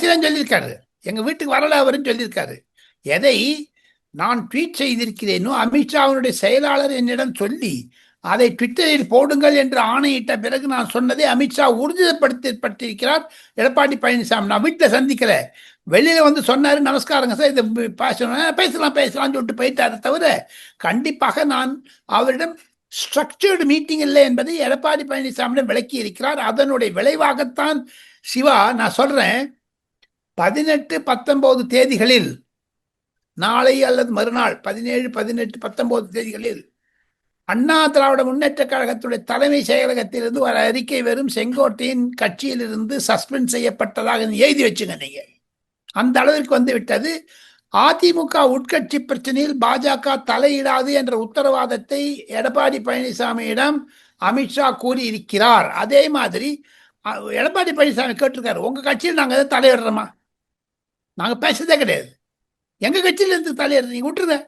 தொலைக்காட்சியிலும் சொல்லியிருக்காரு, எங்க வீட்டுக்கு வரல அவருன்னு சொல்லியிருக்காரு. எதை நான் ட்வீட் செய்திருக்கிறேனோ அமித்ஷாவினுடைய செயலாளர் என்னிடம் சொல்லி அதை ட்விட்டரில் போடுங்கள் என்று ஆணையிட்ட பிறகு நான் சொன்னதை அமித்ஷா உறுதிப்படுத்தப்பட்டிருக்கிறார். எடப்பாடி பழனிசாமி நான் வீட்டில் சந்திக்கல, வெளியில வந்து சொன்னாரு, நமஸ்காரங்க சார், இதை பேசலாம் பேசலாம்னு சொல்லிட்டு போயிட்டாரு. தவிர கண்டிப்பாக நான் அவரிடம் ஸ்ட்ரக்சர்டு மீட்டிங் இல்லை என்பதை எடப்பாடி பழனிசாமியிடம் விளக்கி இருக்கிறார். அதனுடைய விளைவாகத்தான் சிவா நான் சொல்றேன், 18, 19 தேதிகளில், நாளை அல்லது மறுநாள் 17, 18, 19 தேதிகளில் அண்ணா திராவிட முன்னேற்ற கழகத்துடைய தலைமை செயலகத்திலிருந்து ஒரு அறிக்கை வரும், செங்கோட்டையின் கட்சியிலிருந்து சஸ்பெண்ட் செய்யப்பட்டதாக எழுதி வச்சுங்க. நீங்க அந்த அளவிற்கு வந்து விட்டது. அதிமுக உட்கட்சி பிரச்சனையில் பாஜக தலையிடாது என்ற உத்தரவாதத்தை எடப்பாடி பழனிசாமியிடம் அமித்ஷா கூறியிருக்கிறார். அதே மாதிரி எடப்பாடி பழனிசாமி கேட்டிருக்காரு, உங்க கட்சியில் நாங்க தலையிடுறோமா? நாங்க பேசுறதே கிடையாது, எங்க கட்சியில இருந்து தலையிடுற, நீங்க விட்டுருங்க,